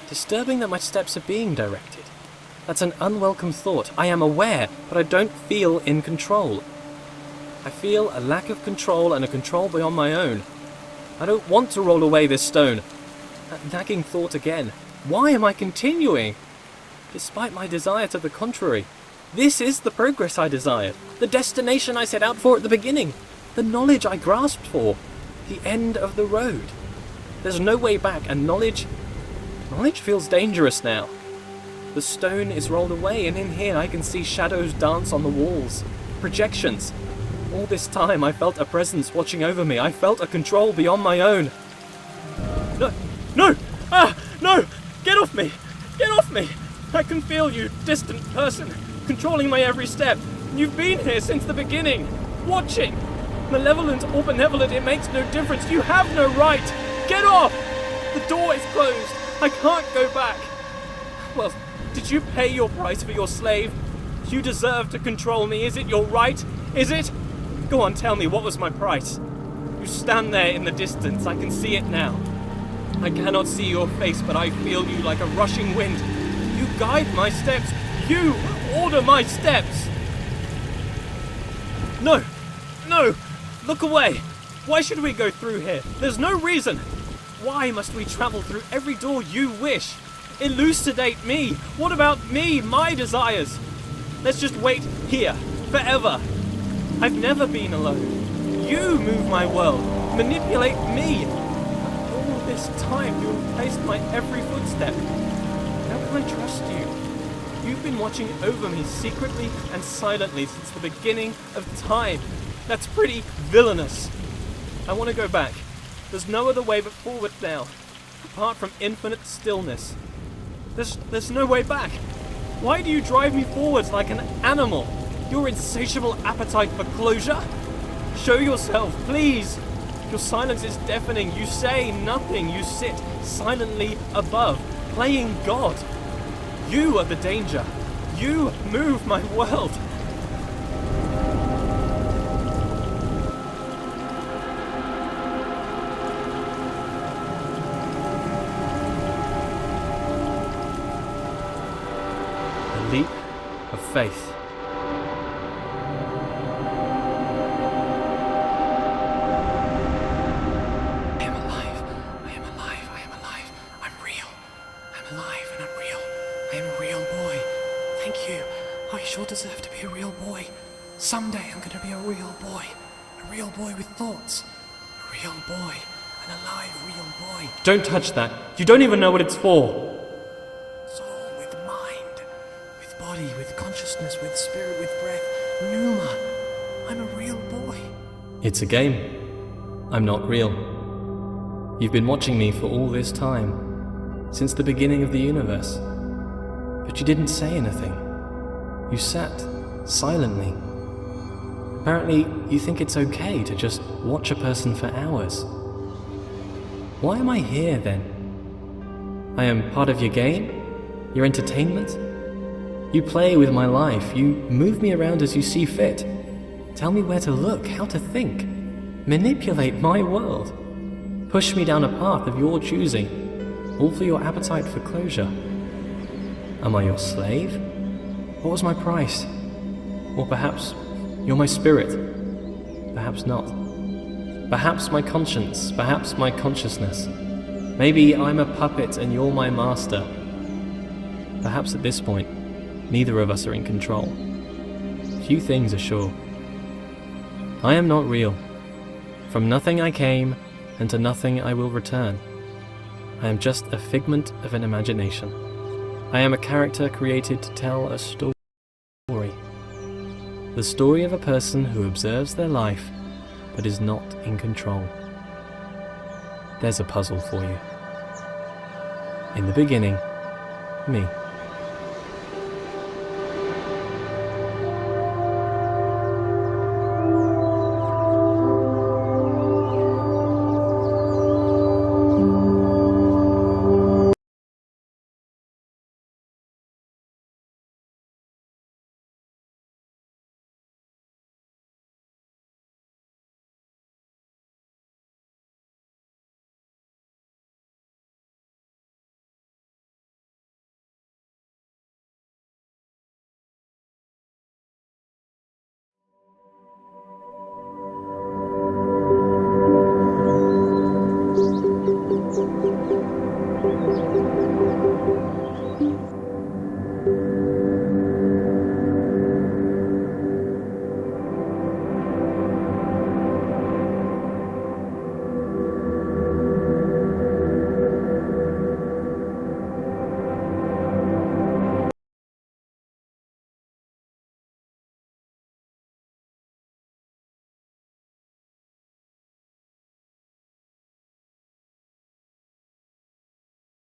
S1: Disturbing that my steps are being directed. That's an unwelcome thought. I am aware, but I don't feel in control. I feel a lack of control and a control beyond my own. I don't want to roll away this stone. That nagging thought again. Why am I continuing? Despite my desire to the contrary. This is the progress I desired. The destination I set out for at the beginning. The knowledge I grasped for. The end of the road. There's no way back, and knowledge feels dangerous now. The stone is rolled away, and in here I can see shadows dance on the walls. Projections. All this time I felt a presence watching over me. I felt a control beyond my own. No! No! Ah! No! Get off me! Get off me! I can feel you, distant person, controlling my every step. You've been here since the beginning, watching. Malevolent or benevolent, it makes no difference. You have no right! Get off! The door is closed. I can't go back. Well, did you pay your price for your slave? You deserve to control me. Is it your right? Is it? Go on, tell me, what was my price? You stand there in the distance, I can see it now. I cannot see your face, but I feel you like a rushing wind. You guide my steps. You order my steps. No, no, look away. Why should we go through here? There's no reason. Why must we travel through every door you wish? Elucidate me. What about me, my desires? Let's just wait here, forever. I've never been alone. You move my world, manipulate me. All this time you have placed my every footstep. How can I trust you? You've been watching over me secretly and silently since the beginning of time. That's pretty villainous. I want to go back. There's no other way but forward now, apart from infinite stillness. There's no way back. Why do you drive me forwards like an animal? Your insatiable appetite for closure? Show yourself, please! Your silence is deafening. You say nothing. You sit silently above, playing God. You are the danger. You move my world. A leap of faith. Deserve to be a real boy. Someday I'm gonna be a real boy. A real boy with thoughts. A real boy. An alive real boy. Don't touch that. You don't even know what it's for. Soul with mind. With body, with consciousness, with spirit, with breath. Pneuma. I'm a real boy. It's a game. I'm not real. You've been watching me for all this time. Since the beginning of the universe. But you didn't say anything.
S2: You sat silently. Apparently, you think it's okay to just watch a person for hours. Why am I here then? I am part of your game? Your entertainment? You play with my life. You move me around as you see fit. Tell me where to look, how to think. Manipulate my world. Push me down a path of your choosing, all for your appetite for closure. Am I your slave? What was my price? Or perhaps you're my spirit. Perhaps not. Perhaps my conscience, perhaps my consciousness. Maybe I'm a puppet and you're my master. Perhaps at this point, neither of us are in control. Few things are sure. I am not real. From nothing I came, and to nothing I will return. I am just a figment of an imagination. I am a character created to tell a story. The story of a person who observes their life, but is not in control. There's a puzzle for you. In the beginning, me.